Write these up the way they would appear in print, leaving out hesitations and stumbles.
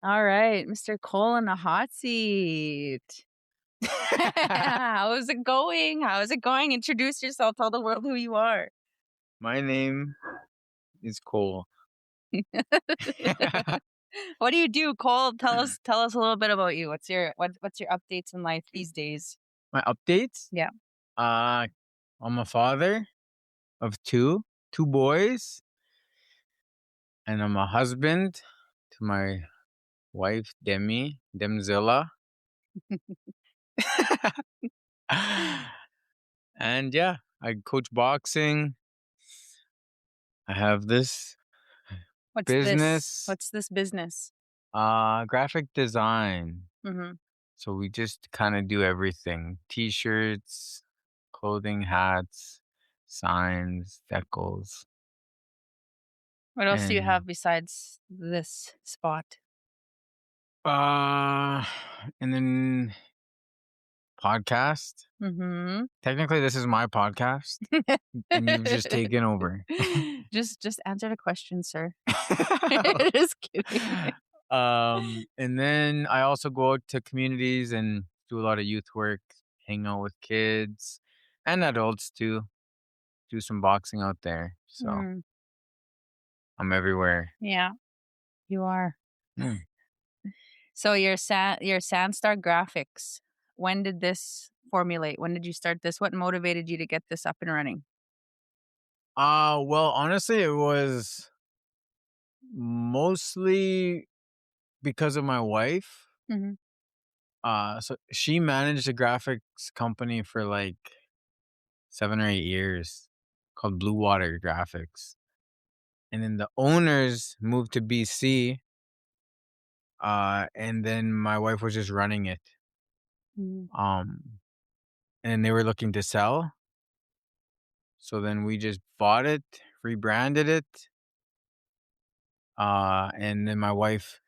All right, Mr. Cole in the hot seat. How's it going? How is it going? Introduce yourself. Tell the world who you are. My name is Cole. What do you do, Cole? Tell us a little bit about you. What's your updates in life these days? My updates? Yeah. Uh, I'm a father of two boys, and I'm a husband to my wife, Demzilla. And yeah, I coach boxing. I have this What's this? business, What's this business? graphic design. Mm-hmm. So we just kind of do everything: t-shirts, clothing, hats, signs, decals. What else do you And have besides this spot? uh and then podcast. Mm-hmm. Technically this is my podcast and you've just taken over. just answer the question, sir. Just kidding. And then I also go out to communities and do a lot of youth work, hang out with kids and adults too. Do some boxing out there. So Mm, I'm everywhere. yeah, you are. Mm. So your Sandstar Graphics. When did this formulate? When did you start this? What motivated you to get this up and running? Well, honestly, it was mostly because of my wife. Hmm. So she managed a graphics company for like 7 or 8 years called Blue Water Graphics. And then the owners moved to BC. And then my wife was just running it. Mm. Um, and they were looking to sell. So then we just bought it, rebranded it. And then my wife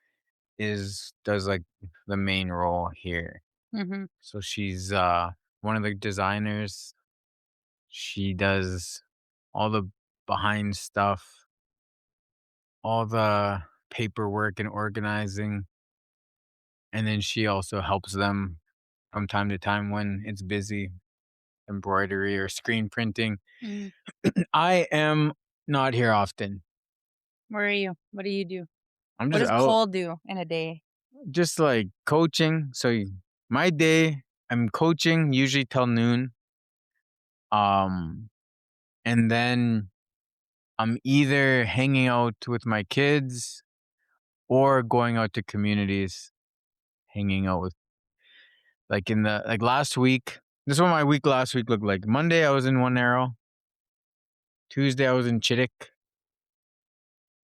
does like the main role here. Mhm. So she's one of the designers. She does all the behind stuff, all the paperwork and organizing. And then she also helps them from time to time when it's busy, embroidery or screen printing. Mm. I am not here often. Where are you? What do you do? I'm What just does out, Cole do in a day? just like coaching. So my day, I'm coaching usually till noon. Um, and then I'm either hanging out with my kids or going out to communities, hanging out with like in the like last week. This is what my week last week looked like. Monday I was in One Arrow. Tuesday I was in Chittick.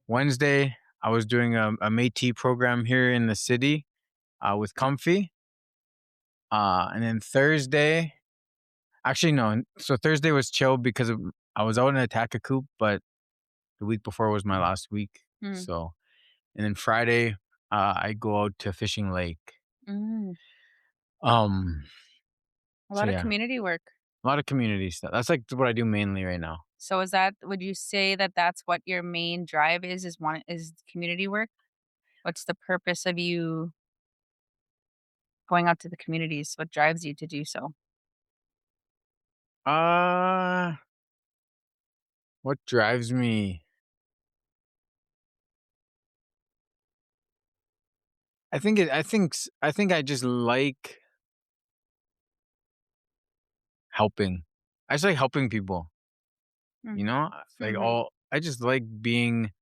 Wednesday I was doing a Métis program here in the city with Comfy. And then Thursday, actually no. So Thursday was chill because I was out in Attack-a-Coop, but the week before was my last week. Mm. So and then Friday I go out to Fishing Lake. Mm. Um. A So lot of yeah, community work. a lot of community stuff. That's like what I do mainly right now. So would you say that that's what your main drive is community work? What's the purpose of you going out to the communities? What drives you to do so? Uh, what drives me? I think I just like helping. I just like helping people. You Mm. know, like Mhm. I just like being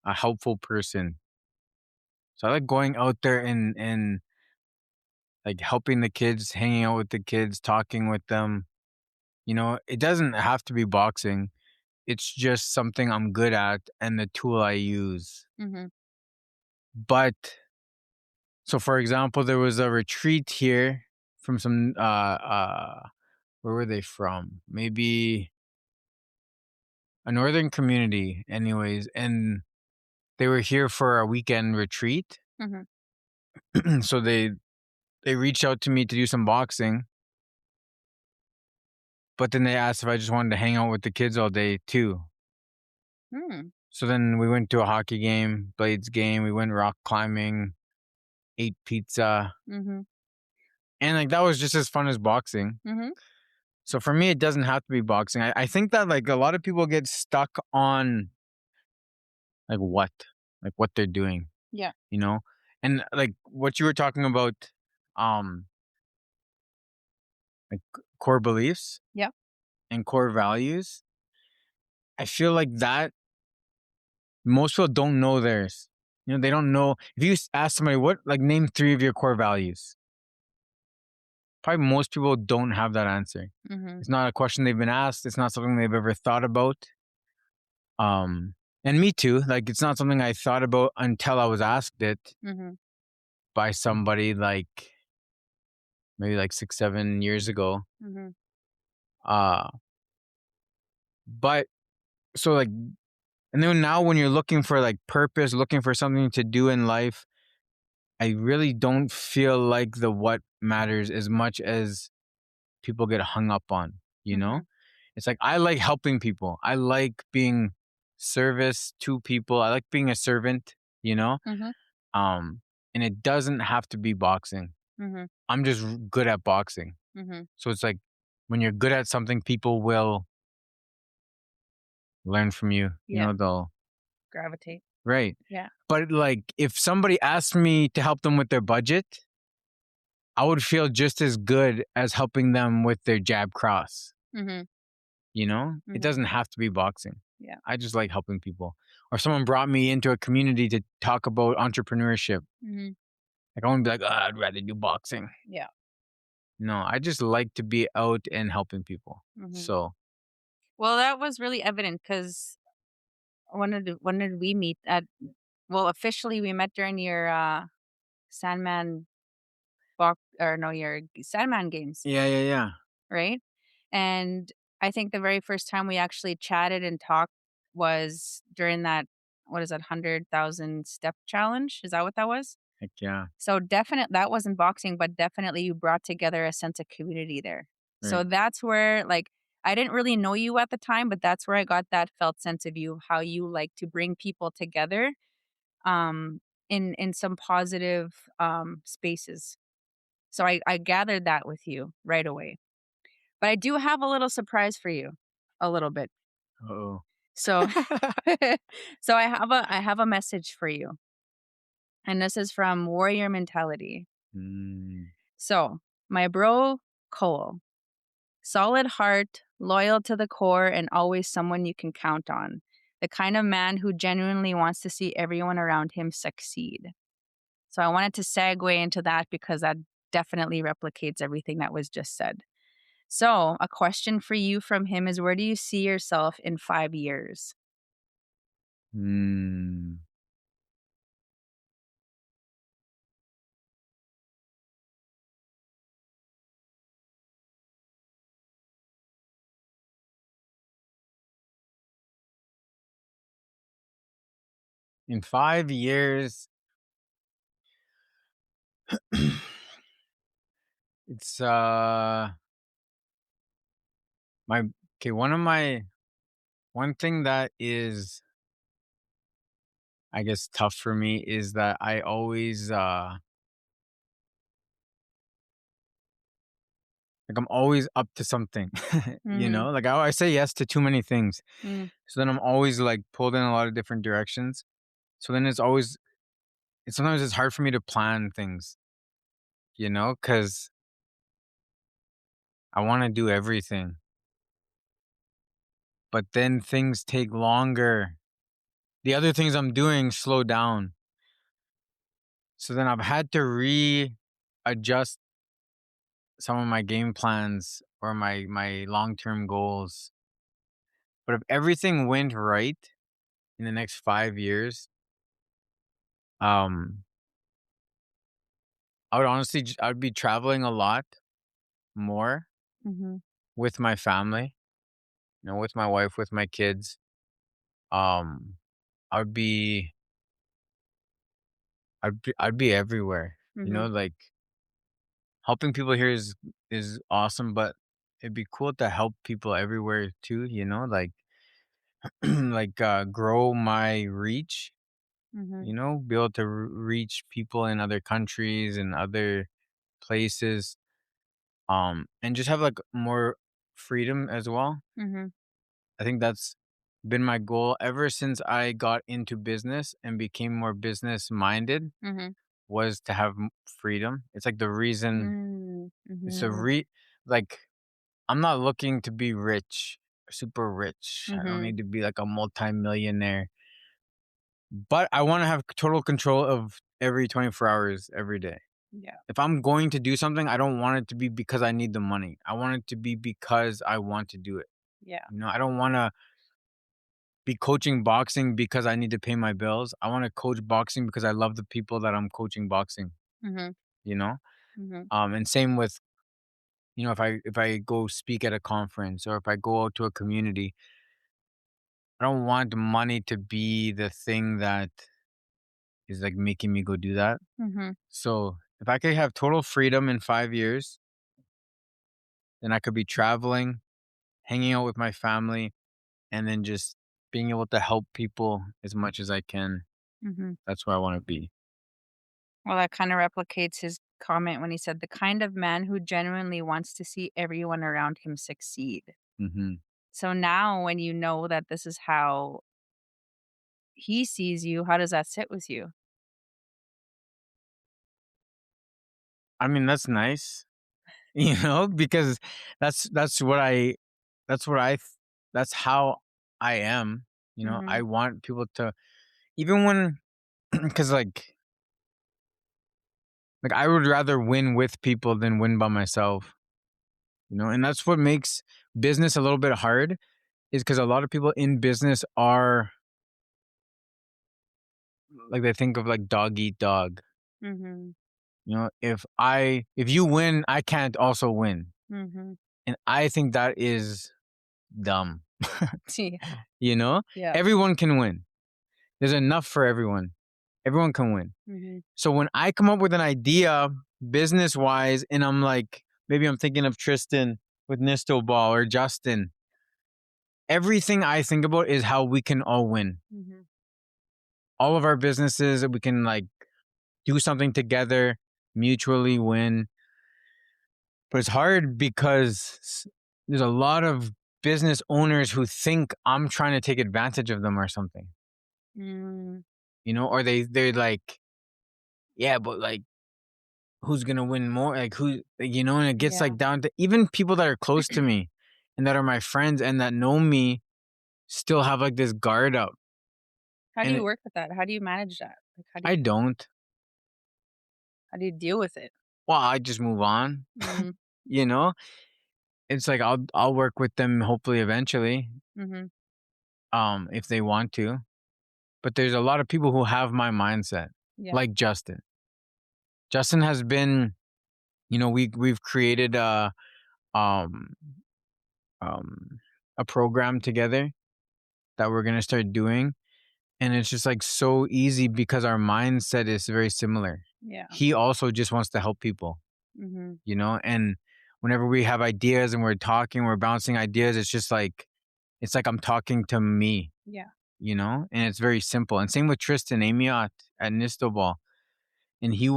a helpful person. So I like going out there and like helping the kids, hanging out with the kids, talking with them. You know, it doesn't have to be boxing. It's just something I'm good at and the tool I use. Mhm. But so for example, there was a retreat here from some where were they from? Maybe a northern community anyways, and they were here for a weekend retreat. Mhm. So they reached out to me to do some boxing, but then they asked if I just wanted to hang out with the kids all day too. Mm. So then we went to a hockey game, Blades game, we went rock climbing, ate pizza, Mhm. and like that was just as fun as boxing. Mhm. So for me, it doesn't have to be boxing. I think that like a lot of people get stuck on like what they're doing, Yeah. you know, and like what you were talking about, um, like core beliefs Yep. and core values. I feel like that most people don't know theirs. You know, they don't know. If you ask somebody what, like, name three of your core values, probably most people don't have that answer. Mhm. It's not a question they've been asked. It's not something they've ever thought about. Um, and me too. Like, it's not something I thought about until I was asked it Mhm. by somebody like maybe like 6, 7 years ago. Mhm. Uh, but so like, and then now when you're looking for like purpose, looking for something to do in life, I really don't feel like the what matters as much as people get hung up on, you know? Mhm. It's like I like helping people. I like being service to people. I like being a servant, you know? Mhm. Um and it doesn't have to be boxing. Mhm. I'm just good at boxing. Mhm. So it's like when you're good at something, people will learn from you. You Yeah. know, they'll Gravitate. right. Yeah. But like if somebody asked me to help them with their budget, I would feel just as good as helping them with their jab cross. Mhm. You know, it Mhm. doesn't have to be boxing. Yeah. I just like helping people. Or someone brought me into a community to talk about entrepreneurship. Mhm. Like I wouldn't be like, "Ah, I'd rather do boxing." Yeah. No, I just like to be out and helping people. Mhm. So Well, that was really evident because when did we meet at well, officially we met during your, Sandman or no, your Sandman games, yeah, yeah, yeah. right? And I think the very first time we actually chatted and talked was during that what is that, 100,000 step challenge? Is that what that was? Heck yeah. So that wasn't boxing, but definitely you brought together a sense of community there. So Right. that's where like I didn't really know you at the time, but that's where I got that felt sense of you, how you like to bring people together um in some positive spaces. So I gathered that with you right away. But I do have a little surprise for you. A little bit. Oh. So so I have a message for you. And this is from Warrior Mentality. Mm. So, my bro, Cole, solid heart, loyal to the core, and always someone you can count on. The kind of man who genuinely wants to see everyone around him succeed. So, I wanted to segue into that because that definitely replicates everything that was just said. So, a question for you from him is where do you see yourself in 5 years? Mm. In 5 years, it's my okay, one thing that is I guess tough for me is that I always like I'm always up to something. You Mhm. know? Like I say yes to too many things. Mm. So then I'm always like pulled in a lot of different directions. So then it's sometimes it's hard for me to plan things, you know, cuz I want to do everything. But then things take longer. The other things I'm doing slow down. So then I've had to readjust some of my game plans or my long-term goals. But if everything went right in the next 5 years, um I would honestly I'd be traveling a lot more Mhm. with my family, you know, with my wife, with my kids. Um I'd be I'd be everywhere. You know, Mhm. like helping people here is awesome, but it'd be cool to help people everywhere too, you know, like like grow my reach Mhm. be able to reach people in other countries and other places, and just have like more freedom as well. Mhm. I think that's been my goal ever since I got into business and became more business minded, Mhm. was to have freedom. It's like the reason. Mm. It's a Mhm. like, I'm not looking to be rich, super rich. I don't Mhm. need to be like a multimillionaire, but I want to have total control of every 24 hours every day. Yeah. If I'm going to do something, I don't want it to be because I need the money. I want it to be because I want to do it. Yeah. I don't want to be coaching boxing because I need to pay my bills. I want to coach boxing because I love the people that I'm coaching boxing, Mhm. you know? Mhm. And same with, if I go speak at a conference or if I go out to a community, I don't want money to be the thing that is like making me go do that. Mhm. So if I could have total freedom in 5 years, then I could be traveling, hanging out with my family, and then just being able to help people as much as I can. Mhm. That's where I want to be. Well, that kind of replicates his comment when he said, "The kind of man who genuinely wants to see everyone around him succeed." Hmm. So now when you know that this is how he sees you, how does that sit with you? I mean, that's nice, because that's what I that's what I th- that's how I am. I Mhm. want people to, even when, because like I would rather win with people than win by myself. And that's what makes business a little bit hard, is because a lot of people in business are like, they think of like dog eat dog. Mhm. If you win, I can't also win. Mhm. And I think that is dumb. Yeah. You know? Yeah. Everyone can win. There's enough for everyone. Everyone can win. Mhm. So when I come up with an idea business wise, and I'm like, maybe I'm thinking of Tristan with Nisto Ball or Justin, everything I think about is how we can all win. Mhm. All of our businesses, we can like do something together, mutually win. But it's hard because there's a lot of business owners who think I'm trying to take advantage of them or something, Mm. or they're like, yeah, but like, who's gonna win more? Like, and it gets Yeah. like down to even people that are close to me and that are my friends and that know me still have like this guard up. How do And you work with that? How do you manage that? Like, I don't. how do you deal with it? Well, I just move on. Mm. you know? It's like I'll work with them hopefully eventually, Mhm. if they want to. But there's a lot of people who have my mindset, Yeah. like Justin. Justin has been, we've created um um a program together that we're gonna start doing. And it's just like so easy because our mindset is very similar. Yeah. He also just wants to help people, Mhm. and whenever we have ideas and we're talking, we're bouncing ideas, it's like I'm talking to me, Yeah. and it's very simple. And same with Tristan Amiot at Nistobal. And he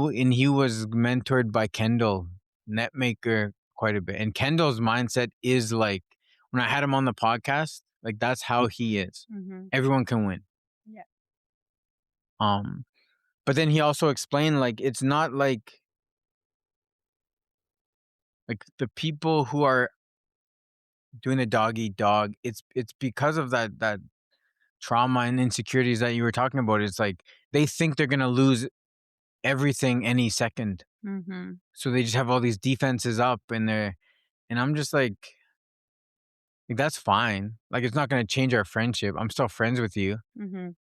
was mentored by Kendall Netmaker quite a bit. And Kendall's mindset is like, when I had him on the podcast, like that's how he is. Mhm. Everyone can win. Yeah. Um, but then he also explained, like, it's not like the people who are doing the dog eat dog. It's because of that trauma and insecurities that you were talking about. It's like they think they're gonna lose everything any second. Mhm. So they just have all these defenses up, and I'm just like, that's fine. Like, it's not gonna change our friendship. I'm still friends with you, Mhm.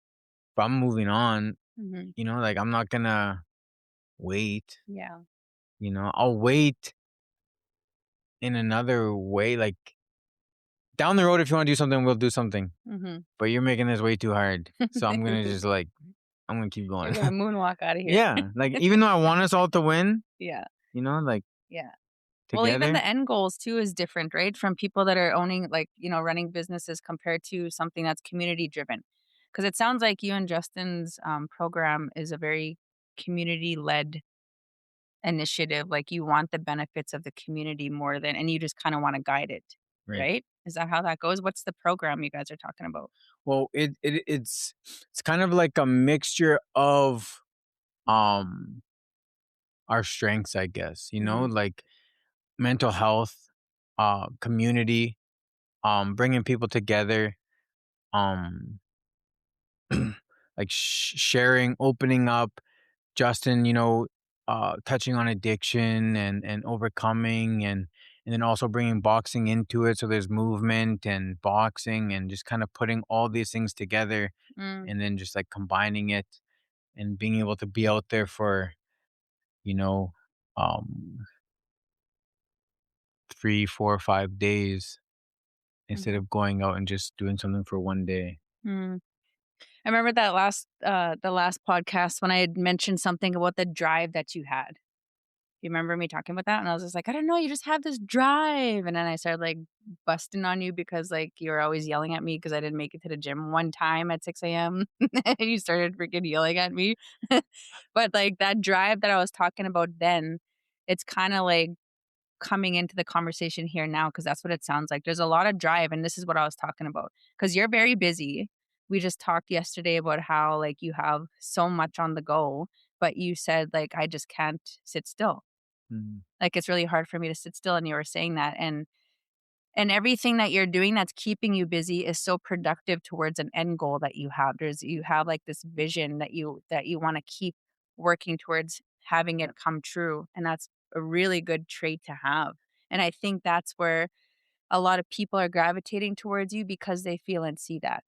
but I'm moving on. Mhm. Like, I'm not gonna wait. Yeah. I'll wait in another way. Like, down the road, if you want to do something, we'll do something. Mhm. But you're making this way too hard. So I'm gonna just like, I'm gonna keep You're going. gonna moonwalk out of here. Yeah. Like, even though I want us all to win, Yeah. like, Yeah. Well, even together. the end goals too is different, right? From people that are owning, like, running businesses compared to something that's community driven. Because it sounds like you and Justin's program is a very community led initiative. Like you want the benefits of the community more than, and you just kind of want to guide it, Right. right? Is that how that goes? What's the program you guys are talking about? Well, it's kind of like a mixture of um our strengths, I guess. Hmm. Like mental health, community, bringing people together, um, like sharing, opening up. Justin, touching on addiction and overcoming, and then also bringing boxing into it. So there's movement and boxing, and just kind of putting all these things together, Mm, and then just like combining it and being able to be out there for you know um 3, 4, 5 days instead mhm, of going out and just doing something for one day. mm. I remember that the last podcast when I had mentioned something about the drive that you had. You remember me talking about that? And I was just like, "I don't know, you just have this drive." And then I started, like, busting on you because, like, you were always yelling at me because I didn't make it to the gym one time at 6 a.m. And you started freaking yelling at me. But, like, that drive that I was talking about then, it's kinda, like, coming into the conversation here now because that's what it sounds like. There's a lot of drive, and this is what I was talking about because 'cause you're very busy. We just talked yesterday about how, like, you have so much on the go, but you said, like, "I just can't sit still." Mm, Like, it's really hard for me to sit still, and you were saying that, and everything that you're doing that's keeping you busy is so productive towards an end goal that you have. You have, like, this vision that you wanna keep working towards having it come true, and that's a really good trait to have, and I think that's where a lot of people are gravitating towards you because they feel and see that.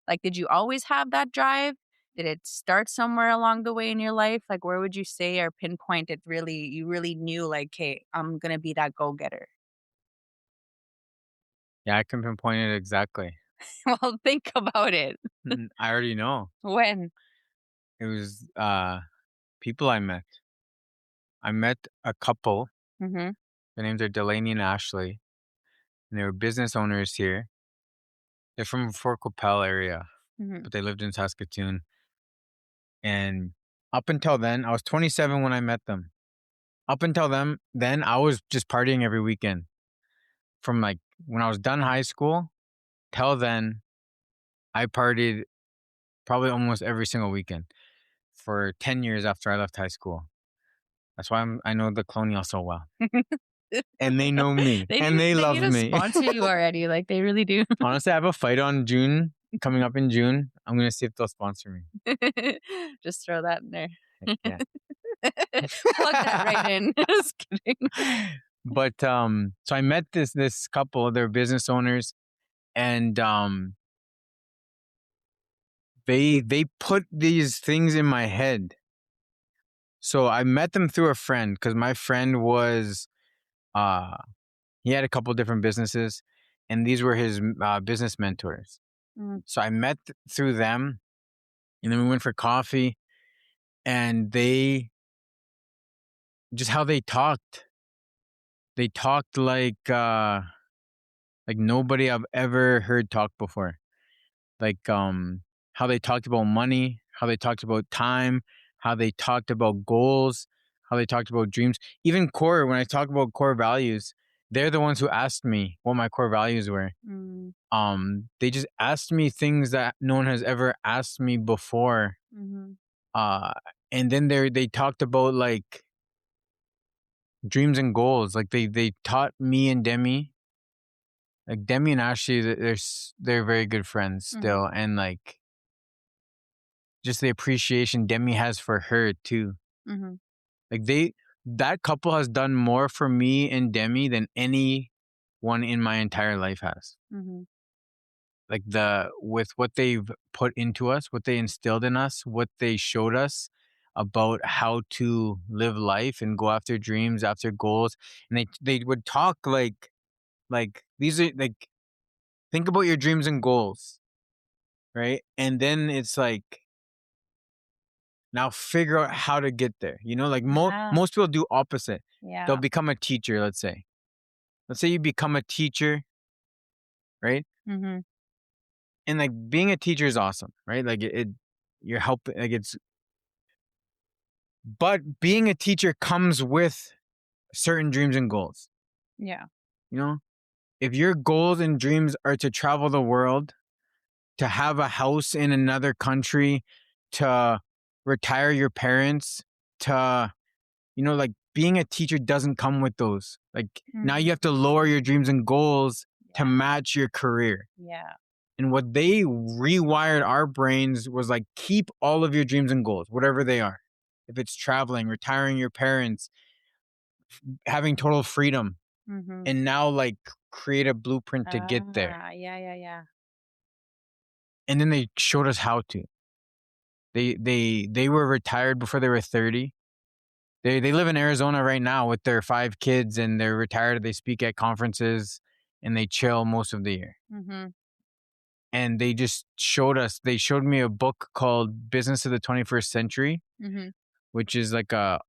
Like, did you always have that drive? Did it start somewhere along the way in your life? Like, where would you say or pinpoint it really you really knew, like, "Hey, I'm gonna be that go-getter." yeah, I can pinpoint it exactly. Well, think about it. I already know. When? It was people I met a couple. Mhm, Their names are Delaney and Ashley, and they were business owners here. They're from Fort Capel area, mhm, but they lived in Saskatoon. And up until then, I was 27 when I met them. Up until then I was just partying every weekend. From like when I was done high school till then, I partied probably almost every single weekend for 10 years after I left high school. That's why I know the Colonial so well. And they know me and they they love need to me. sponsor you already, like, they really do. Honestly, I have a fight on June coming up in June. I'm gonna see if they'll sponsor me. Just throw that in there. Heck yeah. Plug that right in. Just kidding. But so I met this couple, they're business owners, and they put these things in my head. So I met them through a friend because my friend was uh he had a couple different businesses, and these were his business mentors. Mm, So I met through them, and then we went for coffee, and they just how they talked. They talked like nobody I've ever heard talk before. Like how they talked about money, how they talked about time, how they talked about goals, how they talked about dreams. Even core, when I talk about core values, they're the ones who asked me what my core values were. mm, They just asked me things that no one has ever asked me before. mhm, Uh and then they talked about like dreams and goals. Like they taught me and Demi, like Demi and Ashley, they're very good friends mhm, still, and like just the appreciation Demi has for her too. mhm, Like that couple has done more for me and Demi than anyone in my entire life has. mhm, Like with what they've put into us, what they instilled in us, what they showed us about how to live life and go after dreams, after goals. And they would talk like these are like think about your dreams and goals, right? And then it's like now figure out how to get there. Like yeah, most people do opposite. They'll yeah, become a teacher, let's say. Let's say you become a teacher, right? mhm, And like being a teacher is awesome, right? Like you're helping, like but being a teacher comes with certain dreams and goals. Yeah. You know, if your goals and dreams are to travel the world, to have a house in another country, to retire your parents, to, like being a teacher doesn't come with those. Like now you Mhm. have to lower your dreams and goals to Yeah. match your career. Yeah. And what they rewired our brains was like, keep all of your dreams and goals, whatever they are. If it's traveling, retiring your parents, having total freedom, Mhm. and now like create a blueprint to get there. Yeah, yeah, yeah. And then they showed us how to. They were retired before they were 30. They live in Arizona right now with their 5 kids, and they're retired. They speak at conferences and they chill most of the year. Mhm. And they just showed us, they showed me a book called Business of the 21st Century, Mhm. which is like a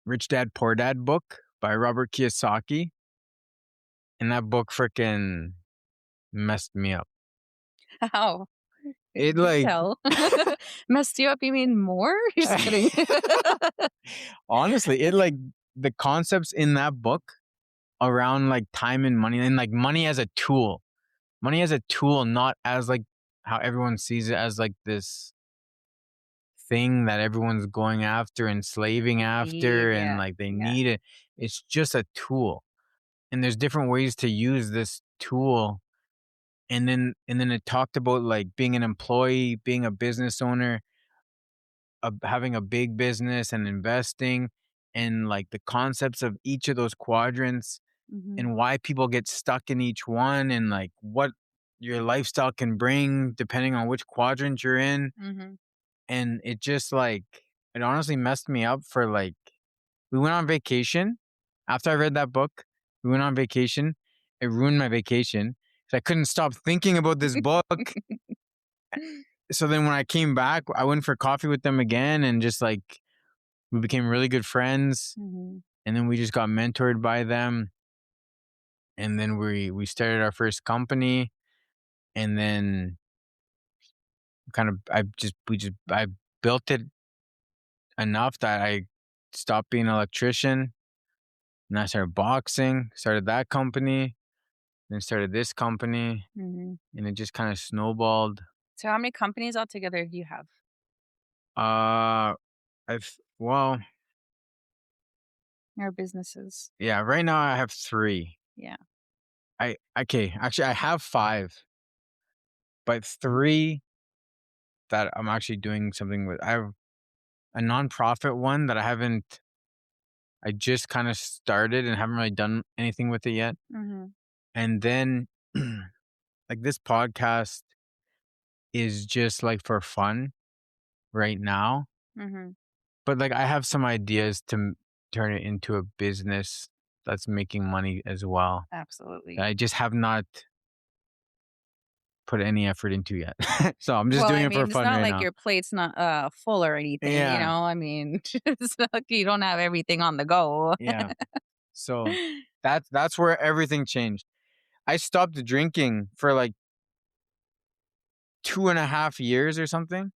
Rich Dad Poor Dad book by Robert Kiyosaki. And that book freaking messed me up. How? It Do like tell. Messed you up, you mean more? Just kidding. honestly, it like the concepts in that book around like time and money, and like money as a tool. Money as a tool, not as like how everyone sees it as like this thing that everyone's going after and slaving after, Need, and yeah. like they Yeah. need it. It's just a tool. And there's different ways to use this tool. And then it talked about like being an employee, being a business owner, having a big business and investing, and like the concepts of each of those quadrants, Mhm. and why people get stuck in each one, and like what your lifestyle can bring depending on which quadrant you're in. Mhm. And it just like, it honestly messed me up for like, we went on vacation after I read that book. We went on vacation. It ruined my vacation because I couldn't stop thinking about this book. So then when I came back, I went for coffee with them again, and just like we became really good friends. Mhm. And then we just got mentored by them. And then we started our first company. And then kind of I built it enough that I stopped being an electrician, and I started boxing, started that company, then started this company, Mhm. and it just kind of snowballed. So how many companies altogether do you have? Uh well, Or businesses? yeah, right now I have 3. Yeah. Actually I have 5, but 3 that I'm actually doing something with. I have a nonprofit one that I just kind of started and haven't really done anything with it yet. Mhm. And then like this podcast is just like for fun right now, Mhm. but like I have some ideas to turn it into a business that's making money as well, that Absolutely. I just have not put any effort into yet. So I'm just Well, doing I it for mean, it's fun not right like now. your plate's not, full or anything, you Yeah, know? I mean, it's not like you don't have everything on the go. yeah. So that's where everything changed. I stopped drinking for like 2.5 years or something,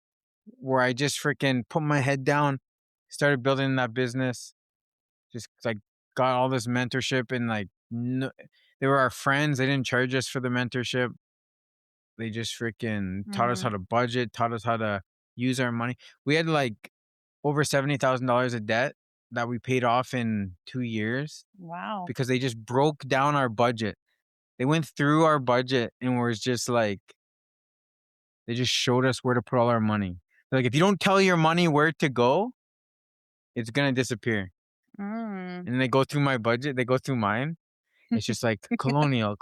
where I just freaking put my head down, started building that business, just like got all this mentorship, and like no, they were our friends. They didn't charge us for the mentorship. They just freaking taught us how Mhm. to budget, taught us how to use our money. We had like over $70,000 of debt that we paid off in 2 years Wow. because they just broke down our budget. They went through our budget and was just like, they just showed us where to put all our money. Like, if you don't tell your money where to go, it's gonna disappear. Mm. And they go through my budget, they go through mine. It's just like Colonial,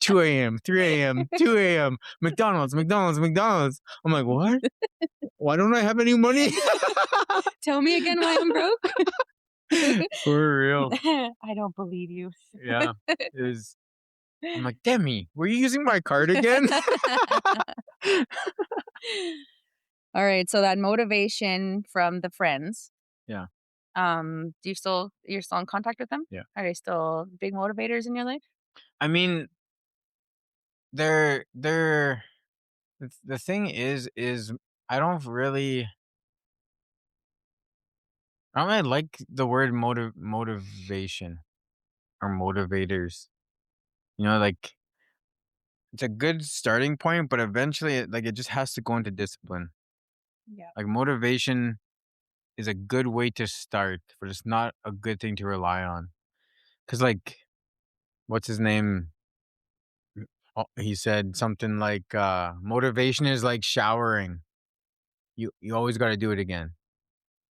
2 a.m., 3 a.m., 2 a.m., McDonald's. I'm like, what? Why don't I have any money? Tell me again why I'm broke? For real. I don't believe you. Yeah. It was, I'm like, Demi, were you using my card again? Alright, so that motivation from the friends, Yeah. you're still in contact with them? Yeah. Are they still big motivators in your life? I mean, they're the thing is I don't really I don't really like the word motivation or motivators. Like it's a good starting point, but eventually it just has to go into discipline. Yeah. Like motivation is a good way to start, but it's not a good thing to rely on. Cause like what's his name? He said something like motivation is like showering. You always gotta do it again.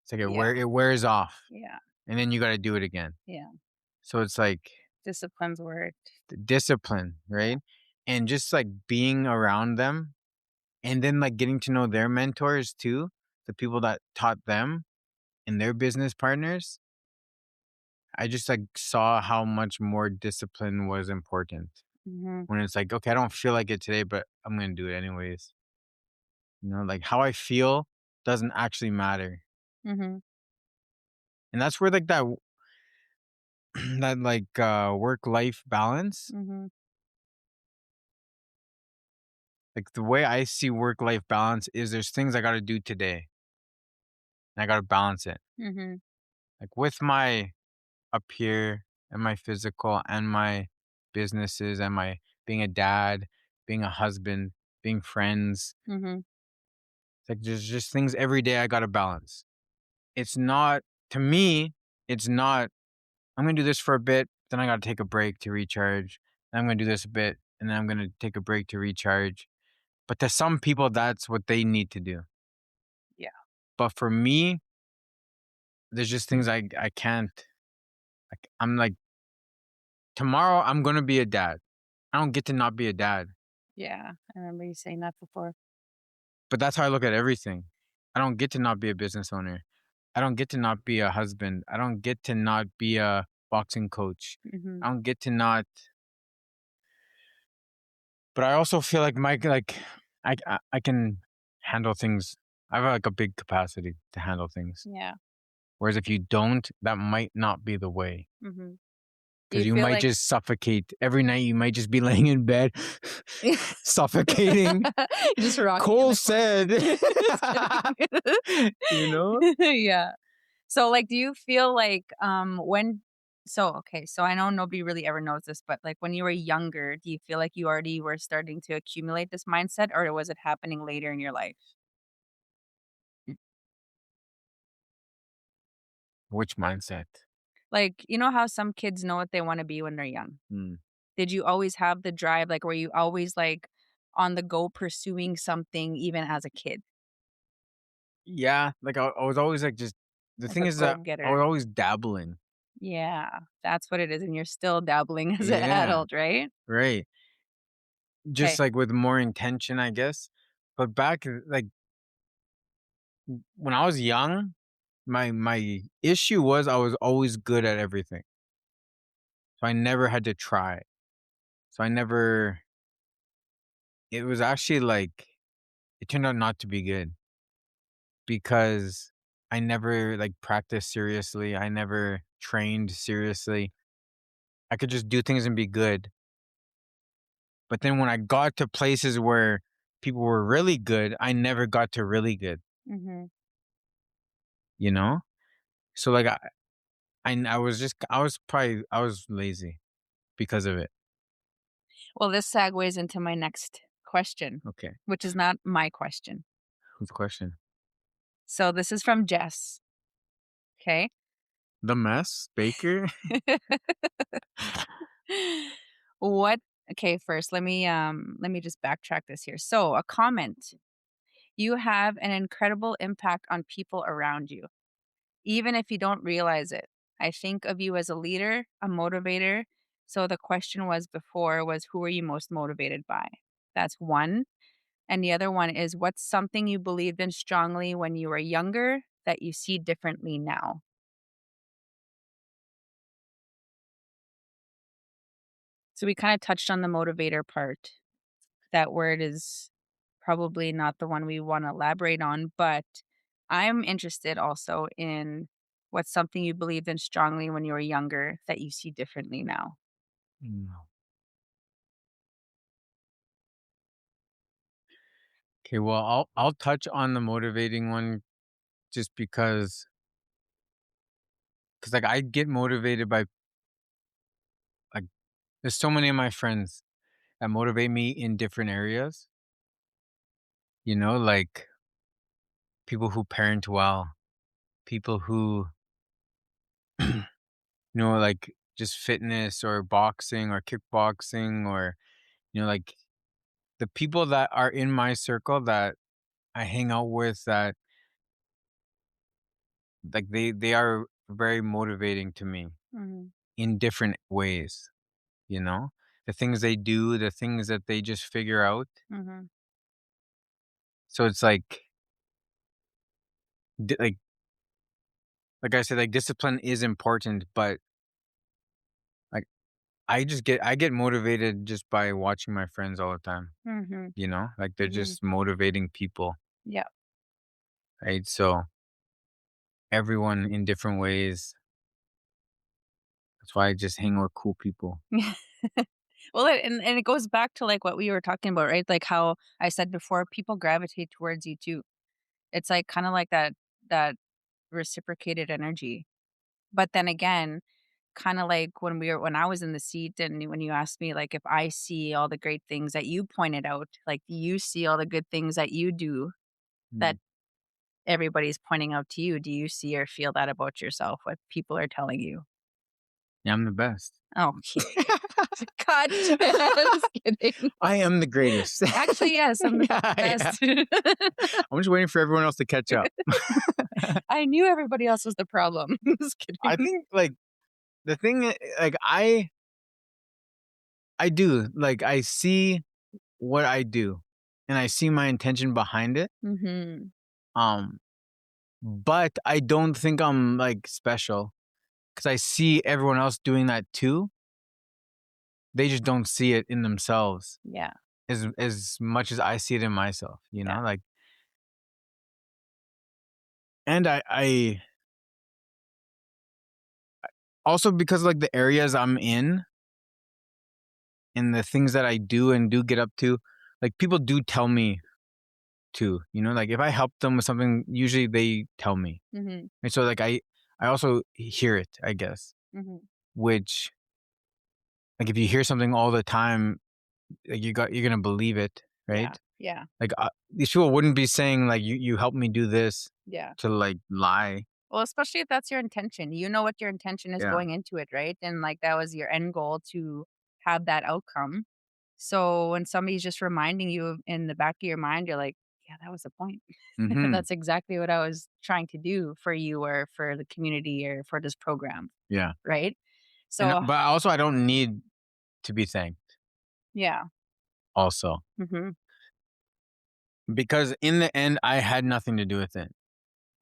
It's like Yeah. it wears off Yeah. and then you gotta do it again. Yeah. So it's like Discipline's word. the discipline, Yeah. right? And just like being around them and then like getting to know their mentors too, the people that taught them and their business partners. I just like saw how much more discipline was important Mhm. when it's like, okay, I don't feel like it today, but I'm gonna do it anyways. Like how I feel doesn't actually matter. Mhm. And that's where like that that like work life balance, Mhm. like the way I see work life balance is there's things I gotta do today. And I gotta balance it. Mhm. Like with my up here and my physical and my businesses and my being a dad, being a husband, being friends. Mhm. It's like there's just things every day I gotta balance. It's not to me, it's not I'm gonna do this for a bit, then I gotta take a break to recharge. Then I'm gonna do this a bit, and then I'm gonna take a break to recharge. But to some people, that's what they need to do. Yeah. But for me, there's just things I can't. Like, I'm like tomorrow I'm gonna be a dad. I don't get to not be a dad. Yeah. I remember you saying that before. But that's how I look at everything. I don't get to not be a business owner. I don't get to not be a husband. I don't get to not be a boxing coach. Mhm. I don't get to not. But I also feel like I can handle things. I have like a big capacity to handle things. Yeah. Whereas if you don't, that might not be the way. Mhm. Do Because you you feel might like just suffocate every night. You might just be laying in bed, suffocating. just rocking in Cole the corner? said, Just kidding. you know. Yeah. So, like, do you feel like, when okay, so I know nobody really ever knows this, but, like, when you were younger, do you feel like you already were starting to accumulate this mindset, or was it happening later in your life? Which mindset? Like, you know how some kids know what they wanna be when they're young? Hmm. Did you always have the drive, like, were you always, like, on the go pursuing something even as a kid, Yeah, like I was always like just the like thing a is that I was go-getter? always dabbling. Yeah, that's what it is, and you're still dabbling as an Yeah, adult, right? right. Just Okay. like with more intention, I guess. But back like when I was young, my issue was I was always good at everything. So I never had to try. So I never it was actually like it turned out not to be good because I never like practiced seriously. I never trained seriously. I could just do things and be good. But then when I got to places where people were really good, I never got to really good, Mhm. you know? So like I was just I was lazy because of it. Well, this segues into my next question, Okay. which is not my question. Who's the question? So this is from Jess. Okay. The mess baker? What okay, first let me just backtrack this here. So a comment. You have an incredible impact on people around you, even if you don't realize it. I think of you as a leader, a motivator. So the question was before was who are you most motivated by? That's one. And the other one is what's something you believed in strongly when you were younger that you see differently now? So we kind of touched on the motivator part. That word is probably not the one we want to elaborate on, but I'm interested also in what's something you believed in strongly when you were younger that you see differently now. No. Okay, well, I'll touch on the motivating one just because like I get motivated by like there's so many of my friends that motivate me in different areas. Like people who parent well, people who like just fitness or boxing or kickboxing or like the people that are in my circle that I hang out with that like they are very motivating to me Mhm. in different ways, you know? The things they do, the things that they just figure out. Mhm. So it's di- like like I said, like discipline is important, but like I get motivated just by watching my friends all the time, Mhm. Like they're Mhm. just motivating people, Yeah. right? So everyone in different ways. That's why I just hang with cool people. Well, and it goes back to, like, what we were talking about, right? Like, how I said before, people gravitate towards you too. It's, like, kinda like that reciprocated energy. But then again, kinda like when I was in the seat and when you asked me, like, if I see all the great things that you pointed out, like, you see all the good things that you do that Mm. everybody's pointing out to you. Do you see or feel that about yourself, what people are telling you? Yeah, I'm the best. Oh, gotcha. Just kidding. I am the greatest. Actually, yes, I'm the Yeah, yeah. best. I'm just waiting for everyone else to catch up. I knew everybody else was the problem. Just I kidding. think like the thing like I do like I see what I do and I see my intention behind it. Mhm. Um but I don't think I'm like special cuz I see everyone else doing that too. They just don't see it in themselves Yeah, as much as I see it in myself, yeah. Like and I also because like the areas I'm in and the things that I do and do get up to, like people do tell me to, like if I help them with something, usually they tell me. Mhm, And so like I also hear it, I guess, mhm. which like if you hear something all the time, like you're going to believe it, Yeah, right? yeah, Like these people wouldn't be saying like you helped me do this yeah. to like lie. Well, especially if that's your intention. You know what your intention is Yeah. going into it, right? And, like, that was your end goal to have that outcome. So when somebody's just reminding you in the back of your mind, you're like, "Yeah, that was the point." Mhm. That's exactly what I was trying to do for you or for the community or for this program, Yeah. right? So But also I don't need to be thanked yeah. also Mhm. because in the end I had nothing to do with it.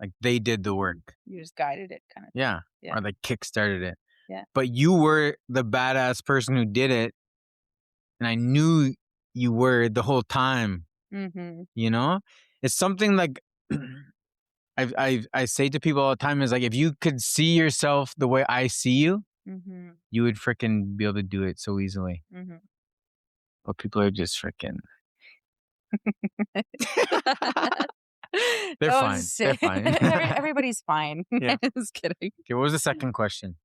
Like they did the work. You just guided it kinda thing. Yeah. Yeah, Or like kick started it. yeah. But you were the badass person who did it, and I knew you were the whole time, Mhm, you know? It's something like I say to people all the time is like if you could see yourself the way I see you, mhm, you would freaking be able to do it so easily. mhm. But people are just freaking they're Don't fine. They're say fine. everybody's fine. Yeah. Just kidding. Okay, what was the second question?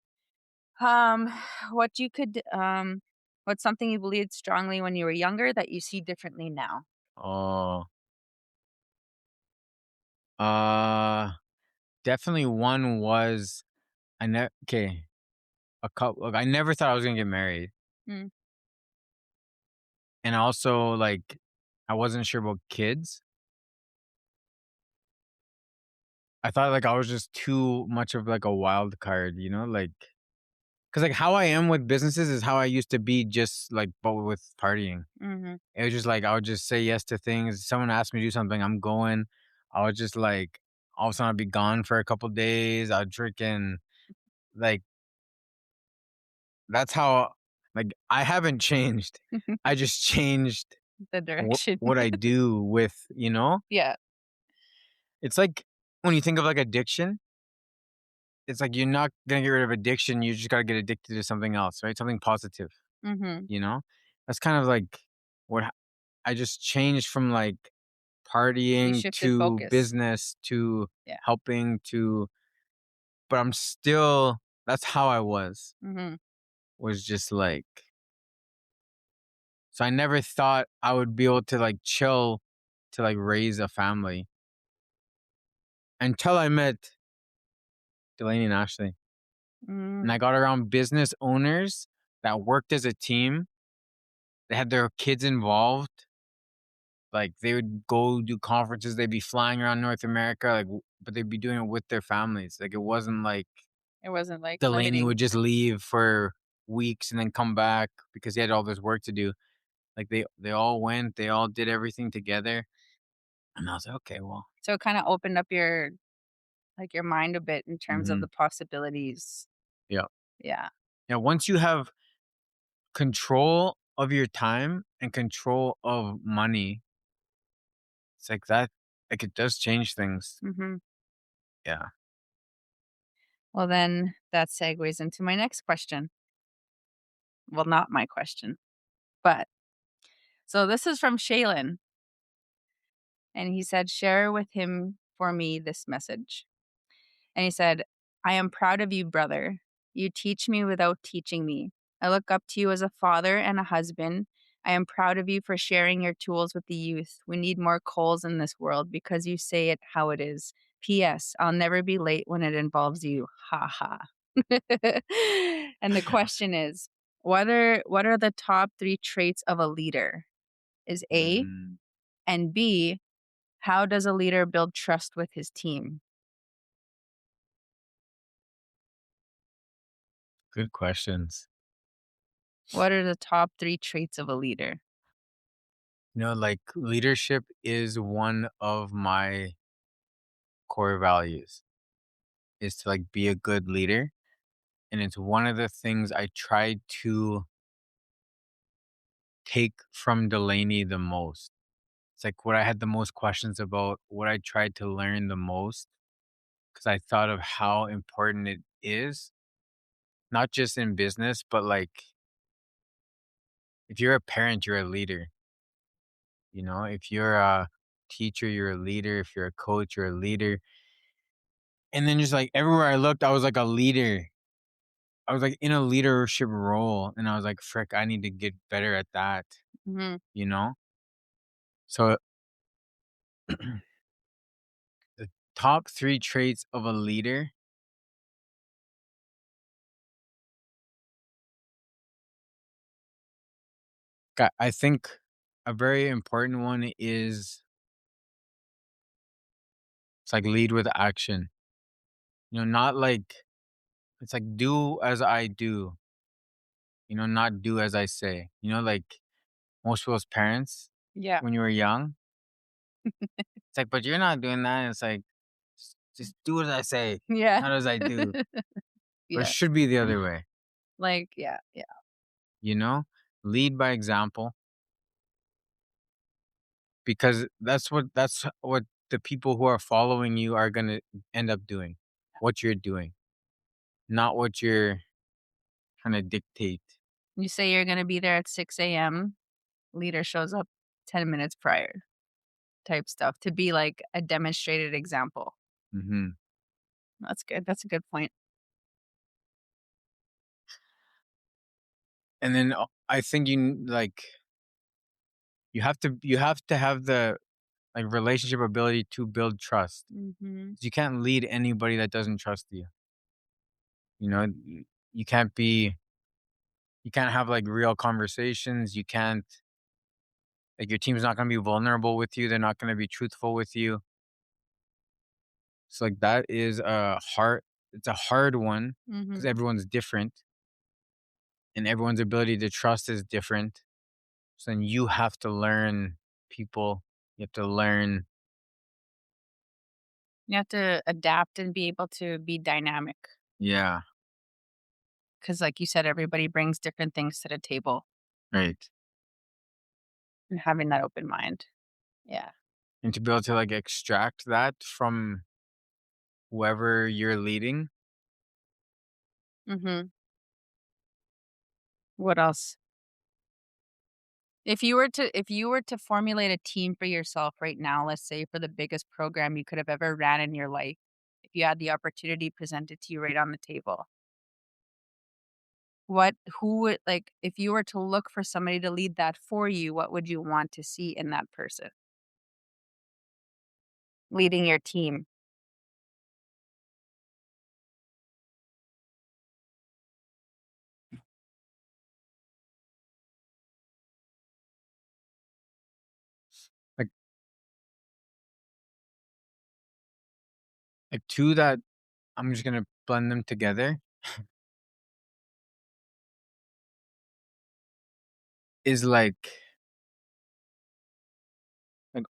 Um, what you could what's something you believed strongly when you were younger that you see differently now? Oh, uh definitely one was I never okay, a couple like I never thought I was gonna get married. Mm, And also, like, I wasn't sure about kids. I thought, like, I was just too much of, like, a wild card, Like, cause like, how I am with businesses is how I used to be just, like, but with partying. mhm, It was just, like, I would just say yes to things. Someone asked me to do something, I'm going. I would just, like all of a sudden, I'd be gone for a couple days. I'd freaking like, that's how like, I haven't changed. I just changed the direction. what I do with, Yeah. It's like when you think of, like, addiction, it's like you're not gonna get rid of addiction, you just gotta get addicted to something else, right? Something positive, Mhm. you know? That's kind of like what I just changed from, like, You partying shifted to focus. business to Yeah. helping to, but I'm still, that's how I Mhm. was just like, so I never thought I would be able to like chill to like raise a family until I met Delaney and Ashley. Mm. And I got around business owners that worked as a team. They had their kids involved. Like they would go do conferences. They'd be flying around North America, like, but they'd be doing it with their families. Like it wasn't like It wasn't, like, Delaney limiting. would just leave for weeks and then come back because he had all this work to do. Like they all went, they all did everything together. And I was like, okay, well, So it kinda opened up your like, your mind a bit in terms of hmm, the possibilities. yeah. Yeah. Yeah. Once you have control of your time and control of money, it's like that, like it does change things. Mhm. Yeah. Well, then that segues into my next question. Well, not my question, but so this is from Shaylin, and he said, "Share with him for me this message." And he said, "I am proud of you, brother. You teach me without teaching me. I look up to you as a father and a husband. I am proud of you for sharing your tools with the youth. We need more Coles in this world because you say it how it is. P.S. I'll never be late when it involves you. Ha ha." And the question is, what are the top 3 traits of a leader? Is A, Mm, and B, how does a leader build trust with his team? good questions. What are the top 3 traits of a leader? Like leadership is one of my core values is to like be a good leader. And it's one of the things I tried to take from Delaney the most. It's like what I had the most questions about, what I tried to learn the most, because I thought of how important it is, not just in business, but like if you're a parent, you're a leader. If you're a teacher, you're a leader. If you're a coach, you're a leader. And then just like everywhere I looked, I was like a leader. I was like in a leadership role. And I was like, frick, I need to get better at that, Mhm. you know? So the top three traits of a leader, I think a very important one is it's like lead with action. Not like it's like do as I do, not do as I say. Like most people's parents Yeah. when you were young, it's like, but you're not doing that. And it's like, just do as I say, Yeah. not as I do. But it Yeah. should be the other way, Like, yeah, yeah. you know? Lead by example because that's what the people who are following you are gonna end up doing. What you're doing, not what you're trying to dictate. You say you're gonna be there at 6 a.m., leader shows up 10 minutes prior type stuff to be like a demonstrated example. Mhm. That's good. That's a good point. And then I think like you have to have the like relationship ability to build trust. Mhm. 'Cause you can't lead anybody that doesn't trust you. You can't be you can't have like real conversations. You can't like your team's not gonna be vulnerable with you. They're not gonna be truthful with you. So like that is it's a hard one because Mhm. everyone's different and everyone's ability to trust is different. So then you have to learn people. You have to learn. You have to adapt and be able to be dynamic Yeah, because, like you said, everybody brings different things to the table right. and having that open mind. Yeah. And to be able to like extract that from whoever you're leading. Mhm. What else? If you were to formulate a team for yourself right now, let's say for the biggest program you could have ever ran in your life, if you had the opportunity presented to you right on the table, what who would like if you were to look for somebody to lead that for you, what would you want to see in that person leading your team? Like like two that I'm just gonna blend them together is like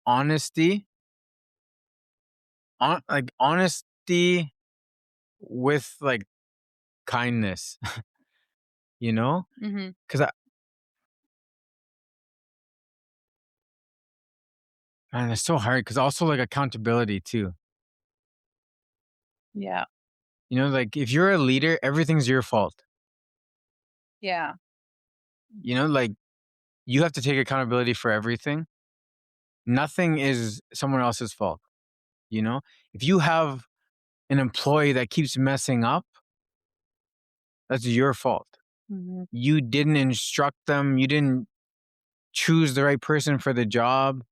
honesty, like honesty with like kindness, you know? Mhm. Because man, it's so hard. Because also like accountability too. Yeah. You know, like if you're a leader, everything's your fault. Yeah. You know, like you have to take accountability for everything. Nothing is someone else's fault. You know, if you have an employee that keeps messing up, that's your fault. Mhm. You didn't instruct them. You didn't choose the right person for the job.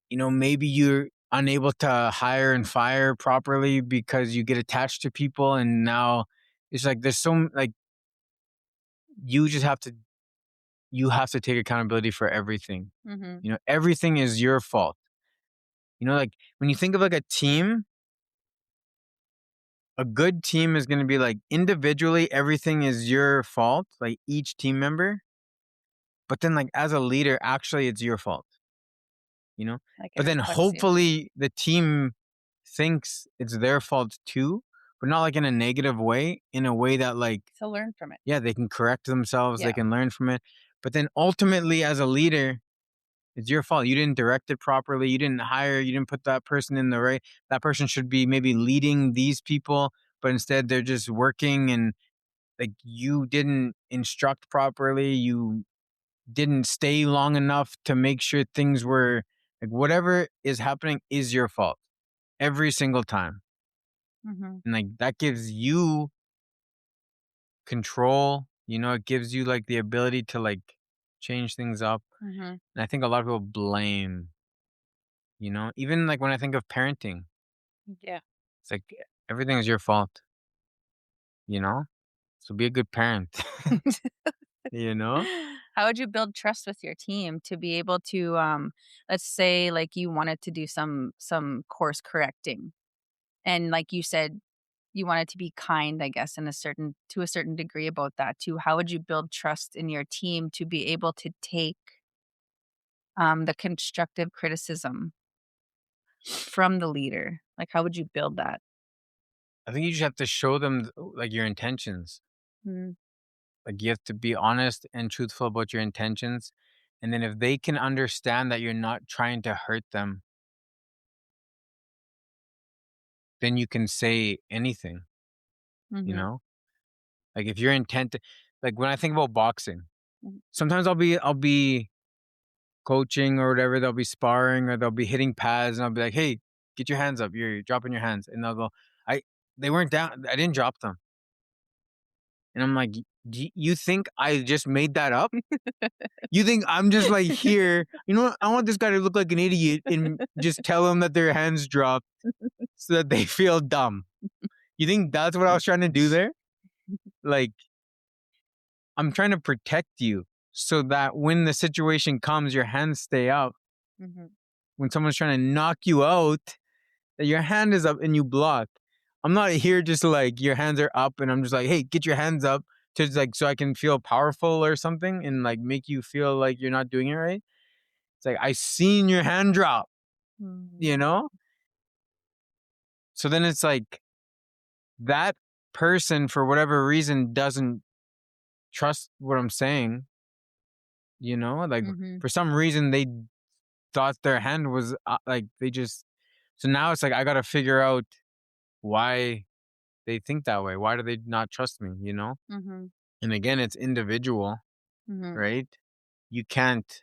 You know, maybe you're unable to hire and fire properly because you get attached to people, and now it's like there's so like you just have to take accountability for everything. Mhm. You know, everything is your fault. You know, like when you think of like a team, a good team is going to be like individually everything is your fault, like each team member, but then like as a leader actually it's your fault, you know? Like, it But then reflects you hopefully the team thinks it's their fault too, but not like in a negative way, in a way that like to learn from it. yeah, they can correct themselves, they Yeah. can learn from it. But then ultimately as a leader, it's your fault. You didn't direct it properly. You didn't hire, you didn't put that person in the right. That person should be maybe leading these people, but instead they're just working and like you didn't instruct properly. You didn't stay long enough to make sure things were like whatever is happening is your fault every single time. Mhm. And like that gives you control, you know, it gives you like the ability to like change things up. Mhm. And I think a lot of people blame, you know, even like when I think of parenting, Yeah. it's like everything is your fault, you know? So be a good parent, you know? How would you build trust with your team to be able to, let's say, like, you wanted to do some course correcting, and like you said, you wanted to be kind, I guess, in a certain to a certain degree about that too. How would you build trust in your team to be able to take, the constructive criticism from the leader? Like, how would you build that? I think you just have to show them like your intentions. Mm, Like you have to be honest and truthful about your intentions. And then if they can understand that you're not trying to hurt them, then you can say anything, you mhm, know? Like if your intent like when I think about boxing, mhm, sometimes I'll be coaching or whatever, they'll be sparring or they'll be hitting pads and I'll be like, "Hey, get your hands up. You're dropping your hands." And they'll go, "I they weren't down. I didn't drop them." And I'm like, You think I just made that up? You think I'm just like here? You know what? I want this guy to look like an idiot and just tell them that their hands dropped so that they feel dumb. You think that's what I was trying to do there? Like, I'm trying to protect you so that when the situation comes, your hands stay up. mhm, When someone's trying to knock you out, that your hand is up and you block. I'm not here just like your hands are up and I'm just like, hey, get your hands up to like so I can feel powerful or something and like make you feel like you're not doing it right. It's like I seen your hand drop, you mhm, know? So then it's like that person for whatever reason doesn't trust what I'm saying, you know? Like mhm, for some reason they thought their hand was like they just so now it's like I got to figure out why they think that way. Why do they not trust me, you know? mhm, And again, it's individual, mhm. right? you can't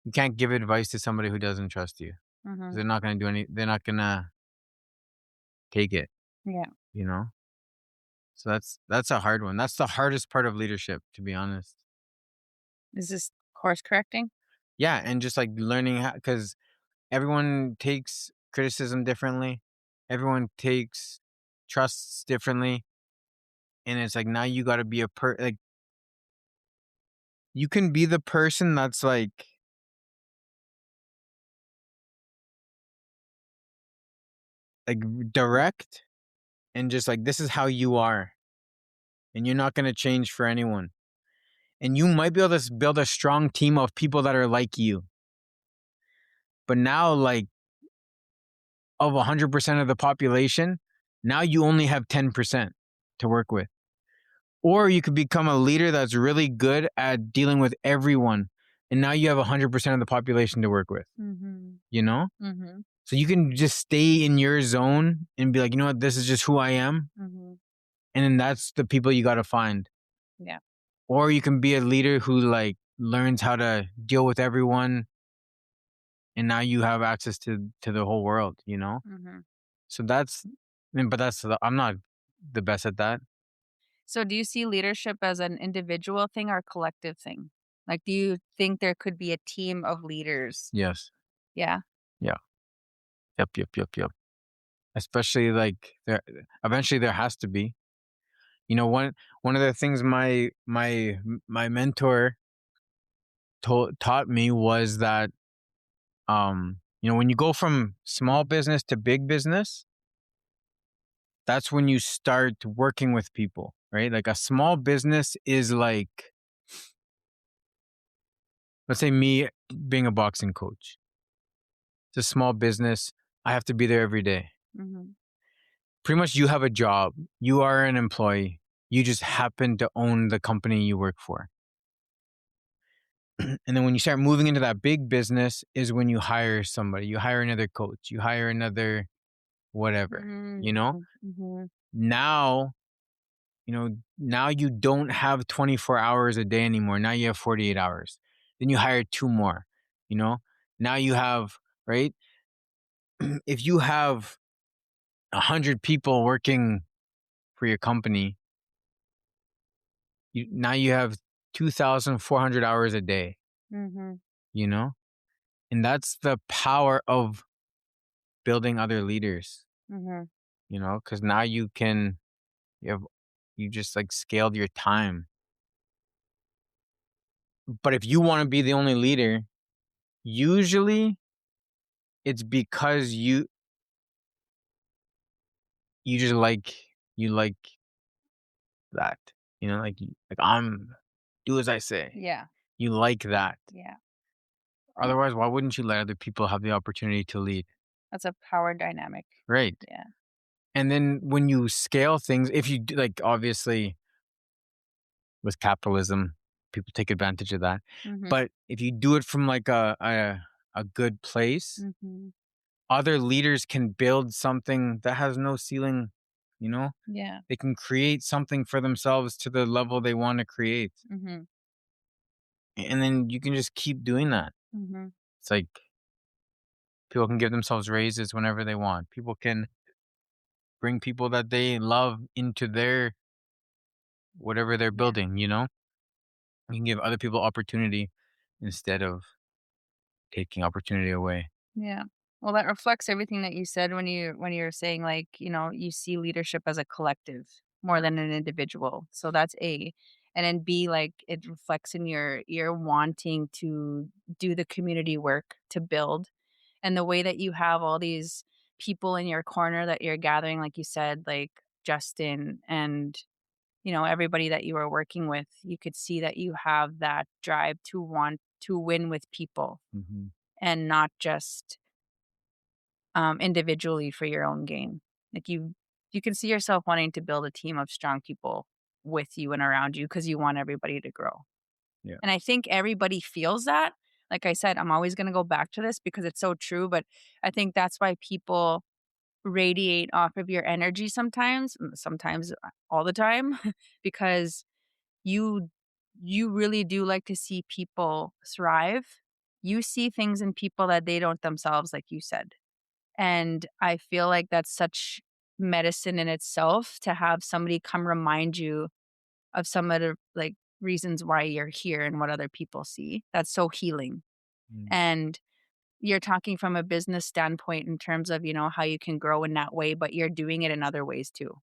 you can't give advice to somebody who doesn't trust you. 'Cause Mhm. they're not gonna do any they're not gonna take it, Yeah. you know? So that's a hard one. That's the hardest part of leadership, to be honest. Is this course correcting? Yeah, and just, like, learning how, because everyone takes criticism differently. Everyone takes trusts differently, and it's like, now you gotta be like, you can be the person that's, like, direct and just, like, "This is how you are, and you're not gonna change for anyone." And you might be able to build a strong team of people that are like you. But now, like, of 100% of the population, now you only have 10% to work with. Or you could become a leader that's really good at dealing with everyone. And now you have 100% of the population to work with, Mhm. you know? Mhm. So you can just stay in your zone and be like, you know what, this is just who I am. Mhm. And then that's the people you got to find. Yeah. Or you can be a leader who, like, learns how to deal with everyone. And now you have access to the whole world, you know? Mhm. So that's, but I'm not the best at that. So do you see leadership as an individual thing or a collective thing? Like, do you think there could be a team of leaders? Yes. Yeah. Yeah. Yep. Yep. Yep. Yep. Especially, like, there eventually there has to be. You know, one of the things my mentor taught me was that, when you go from small business to big business, that's when you start working with people, right? Like, a small business is like, let's say me being a boxing coach. It's a small business. I have to be there every day. Mhm. Pretty much, you have a job. You are an employee. You just happen to own the company you work for. And then when you start moving into that big business is when you hire somebody. You hire another coach. You hire another whatever, you know? Mhm. Mhm. Now, now you don't have 24 hours a day anymore. Now you have 48 hours. Then you hire two more, you know? Now you have, right? If you have 100 people working for your company, now you have 2,400 hours a day, Mhm. you know? And that's the power of building other leaders, Mhm. because now you have, you just, like, scaled your time. But if you want to be the only leader, usually it's because you just you like that, like, I'm do as I say. Yeah. You like that. Yeah. Yeah. Otherwise, why wouldn't you let other people have the opportunity to lead? That's a power dynamic. Right. Yeah. And then when you scale things, if you like, obviously, with capitalism, people take advantage of that. Mhm. But if you do it from, like, a good place, Mhm. other leaders can build something that has no ceiling, you know? Yeah. They can create something for themselves to the level they want to create. Mhm. And then you can just keep doing that. Mhm. It's like, people can give themselves raises whenever they want. People can bring people that they love into their whatever they're Yeah. building, you know? You can give other people opportunity instead of taking opportunity away. Yeah. Well, that reflects everything that you said when you're saying, like, you see leadership as a collective more than an individual. So that's A. And then B, like, it reflects in your wanting to do the community work to build, and the way that you have all these people in your corner that you're gathering, like you said, like Justin and everybody that you were working with. You could see that you have that drive to want to win with people Mhm. and not just individually for your own gain. Like, you can see yourself wanting to build a team of strong people with you and around you because you want everybody to grow. Yeah. And I think everybody feels that. Like I said, I'm always going to go back to this because it's so true. But I think that's why people radiate off of your energy sometimes, sometimes all the time, because you you really do like to see people thrive. You see things in people that they don't themselves, like you said. And I feel like that's such medicine in itself to have somebody come remind you of some of the like reasons why you're here and what other people see. That's so healing. Mm, And you're talking from a business standpoint in terms of, how you can grow in that way, but you're doing it in other ways too.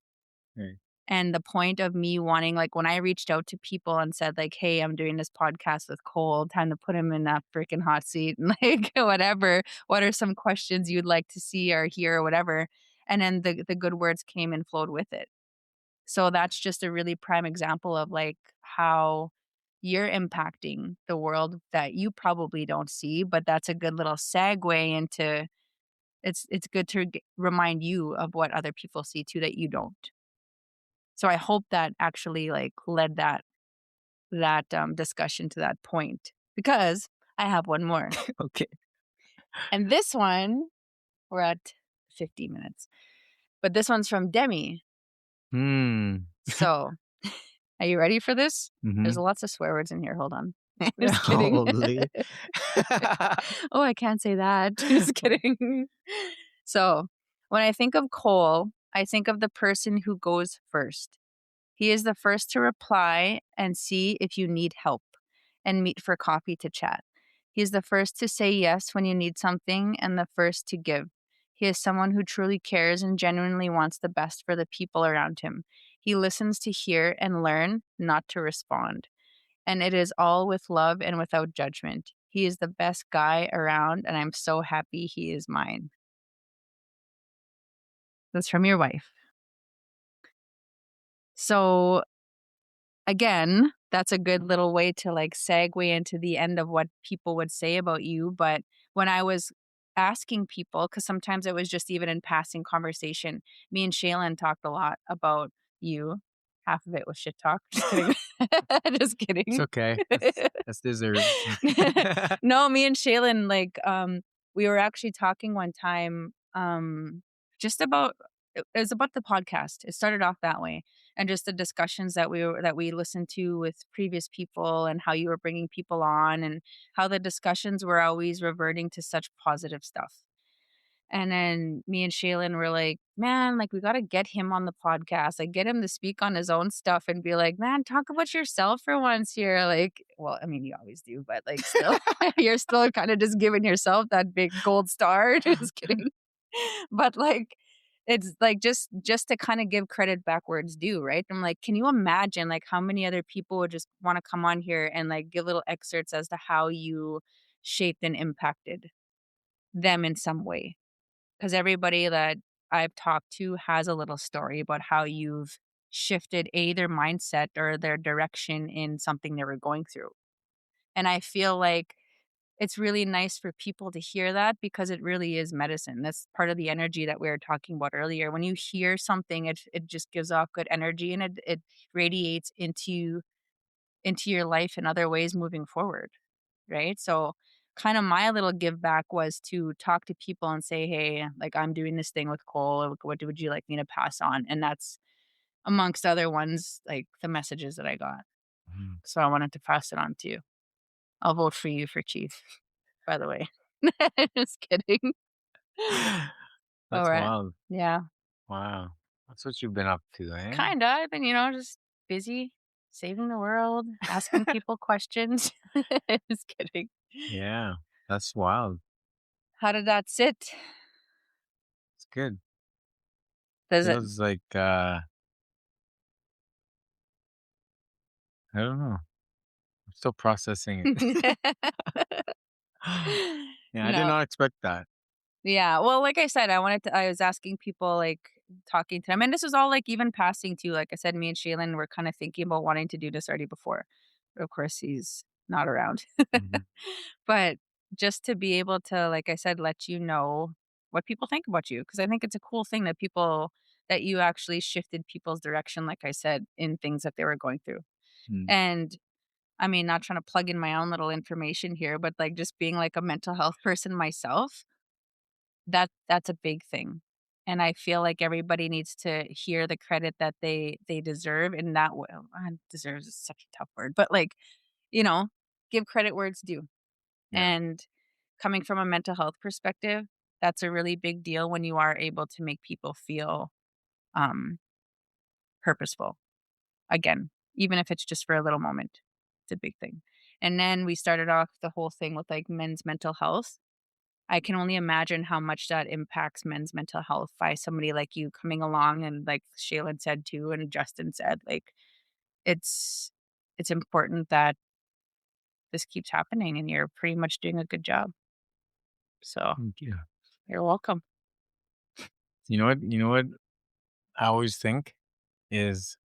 right. And the point of me wanting, like, when I reached out to people and said, like, "Hey, I'm doing this podcast with Cole, time to put him in that freaking hot seat," and like, whatever. What are some questions you'd like to see or hear or whatever? And then the good words came and flowed with it. So that's just a really prime example of like how you're impacting the world that you probably don't see, but that's a good little segue into it's good to remind you of what other people see too that you don't. So I hope that actually, like, led that discussion to that point, because I have one more. Okay. And this one, we're at 50 minutes, but this one's from Demi. Hmm. So, are you ready for this? There's Mhm. lots of swear words in here, hold on. Just kidding. Holy. Oh, I can't say that. Just kidding. So, when I think of Cole, I think of the person who goes first. He is the first to reply and see if you need help and meet for coffee to chat. He is the first to say yes when you need something and the first to give. He is someone who truly cares and genuinely wants the best for the people around him. He listens to hear and learn, not to respond. And it is all with love and without judgment. He is the best guy around, and I'm so happy he is mine. That's from your wife. So again, that's a good little way to like segue into the end of what people would say about you. But when I was asking people, because sometimes it was just even in passing conversation, me and Shaylin talked a lot about you. Half of it was shit talk. Just kidding. Just It's kidding. okay. That's deserved. No, me and Shaylin, like, we were actually talking one time, just about it was about the podcast. It started off that way, and just the discussions that we listened to with previous people, and how you were bringing people on, and how the discussions were always reverting to such positive stuff. And then me and Shaylin were like, "Man, like, we gotta get him on the podcast, like, get him to speak on his own stuff and be like, 'Man, talk about yourself for once here.'" Like, well, I mean, you always do, but, like, still, you're still kinda just giving yourself that big gold star. Just kidding. But, like, it's, like, just to kinda give credit backwards due, right? I'm like, can you imagine, like, how many other people would just wanna come on here and, like, give little excerpts as to how you shaped and impacted them in some way? 'Cause everybody that I've talked to has a little story about how you've shifted their mindset or their direction in something they were going through. And I feel like it's really nice for people to hear that because it really is medicine. That's part of the energy that we were talking about earlier. When you hear something, it just gives off good energy, and it radiates into your life in other ways moving forward. Right? So, kind of my little give back was to talk to people and say, "Hey, like, I'm doing this thing with Cole. Like, what would you like me to pass on?" And that's amongst other ones, like the messages that I got. Mhm. So I wanted to pass it on to you. I'll vote for you for chief, by the way. Just kidding. All That's right. wild. Yeah. Wow. That's what you've been up to, eh? Kinda. I've been, just busy saving the world, asking people questions. Just kidding. Yeah. That's wild. How did that sit? It's good. Does it Feels like, I don't know. I'm still processing it. Yeah, I did No. not expect that. Yeah, well, like I said, I was asking people, like, talking to them, and this was all, like, even passing too. Like I said, me and Shaylin were kinda thinking about wanting to do this already before. But of course, he's not around. Mhm. But just to be able to, like I said, let you know what people think about you, because I think it's a cool thing that you actually shifted people's direction, like I said, in things that they were going through. Mm. And, I mean, not trying to plug in my own little information here, but, like, just being, like, a mental health person myself, that's a big thing. and I feel like everybody needs to hear the credit that they deserve, and that deserves is such a tough word, but, like, you know, give credit where it's due, Yeah. and coming from a mental health perspective, that's a really big deal when you are able to make people feel, um, purposeful again, even if it's just for a little moment. It's a big thing. And then we started off the whole thing with, like, men's mental health. I can only imagine how much that impacts men's mental health by somebody like you coming along and, like Shaylin said too, and Justin said, like, it's it's important that this keeps happening, and you're pretty much doing a good job. So, Thank you. you're welcome. You know what? You know what I always think is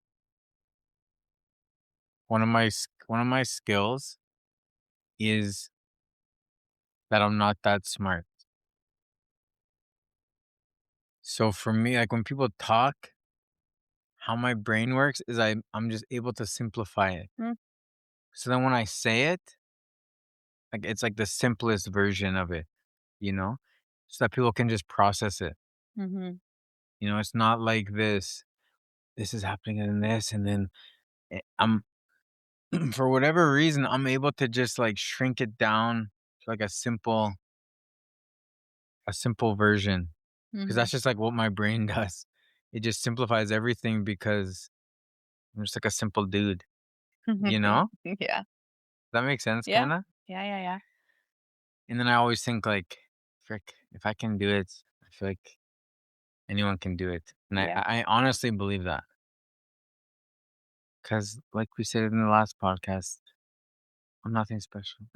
one of my skills is that I'm not that smart. So for me, like when people talk, how my brain works is I'm just able to simplify it. Mm, So then when I say it, like it's like the simplest version of it, you know? So that people can just process it. mhm, You know, it's not like this is happening and this and then I'm for whatever reason, I'm able to just like shrink it down to like a simple version. Because that's mhm. just like what my brain does. It just simplifies everything because I'm just like a simple dude, you know? Yeah. That makes sense, Yeah. kinda? Yeah, yeah, yeah. And then I always think like, frick, if I can do it, I feel like anyone can do it. And Yeah. I honestly believe that. Because like we said in the last podcast, I'm nothing special.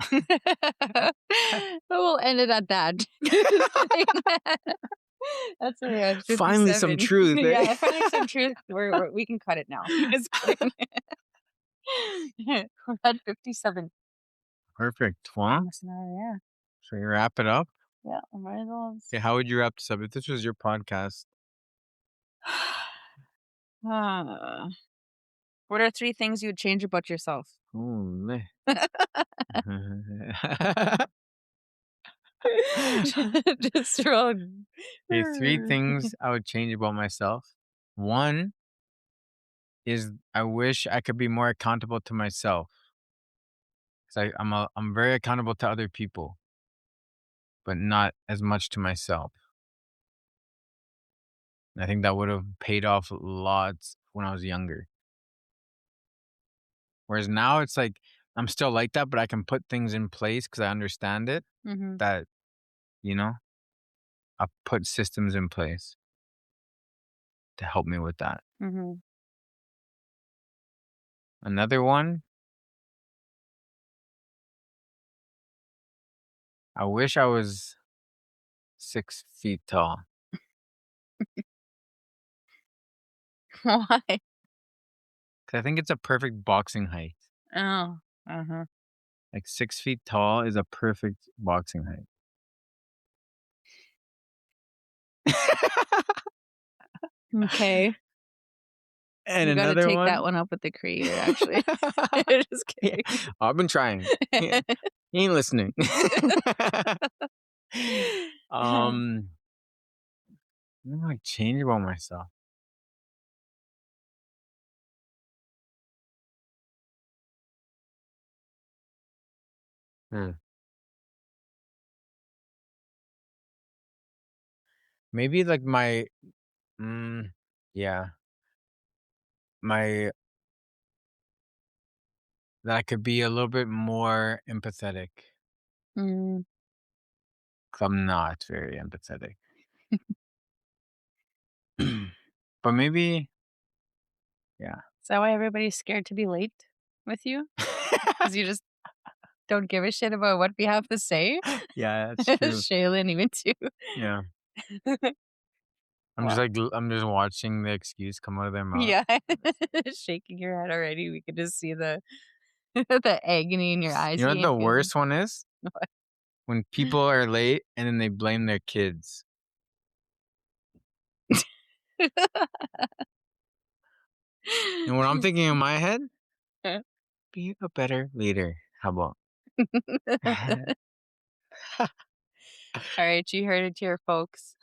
We'll end it at that. Just kidding. That's only at Finally some 57. truth, eh? Yeah, finding some truth. We can cut it now. Just kidding. We're at 57. Perfect. Well, Almost an hour, yeah. should we wrap it up? Yeah, might as well. Okay, how would you wrap this up? If this was your podcast, Uh, what are 3 things you would change about yourself? holy. Just roll. Okay, three things I would change about myself. One is I wish I could be more accountable to myself. Cause I'm very accountable to other people, but not as much to myself. And I think that would have paid off lots when I was younger. Whereas now it's like I'm still like that, but I can put things in place because I understand it. Mhm, That you know, I put systems in place to help me with that. mhm. Another one, I wish I was 6 feet tall. Why? 'Cause I think it's a perfect boxing height. Oh, uh-huh. Like 6 feet tall is a perfect boxing height. Okay. And You gotta another take that one, one up with the creator, actually. Just yeah, kidding. I've been trying. Yeah, he ain't listening. um, what do I change about myself? Hmm. Maybe like mm, yeah, my that I could be a little bit more empathetic. Mm. 'Cause I'm not very empathetic. But maybe, yeah. Is that why everybody's scared to be late with you? Because you just don't give a shit about what we have to say? Yeah, that's true. Shaylin, even too. Yeah. Well, I'm just watching the excuse come out of their mouth. yeah. Shaking your head already. We could just see the the agony in your eyes. You know You what ain't the feeling worst one is? When people are late and then they blame their kids. And what I'm thinking in my head, be a better leader. How about? Alright, you heard it here, folks.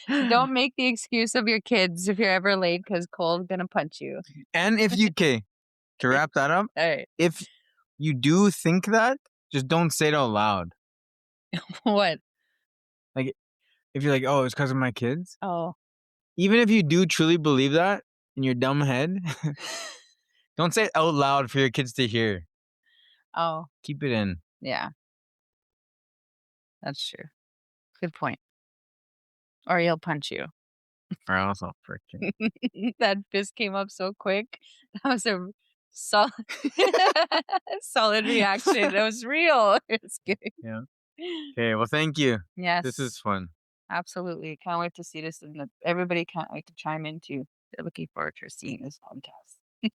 Don't make the excuse of your kids if you're ever late because Cole's gonna punch you. And if you okay, to wrap that up, All right. if you do think that, just don't say it out loud. What? Like if you're like, oh, it's because of my kids. Oh. Even if you do truly believe that in your dumb head, don't say it out loud for your kids to hear. Oh, Keep it in. yeah. That's true. Good point. Or he'll punch you. Or else I'll freaking That fist came up so quick. That was a solid solid reaction. That was real. Just kidding. yeah. Okay, well thank you. This is Yes, fun. absolutely. Can't wait to see this, and everybody can't wait to chime in too. They're looking forward to seeing this podcast.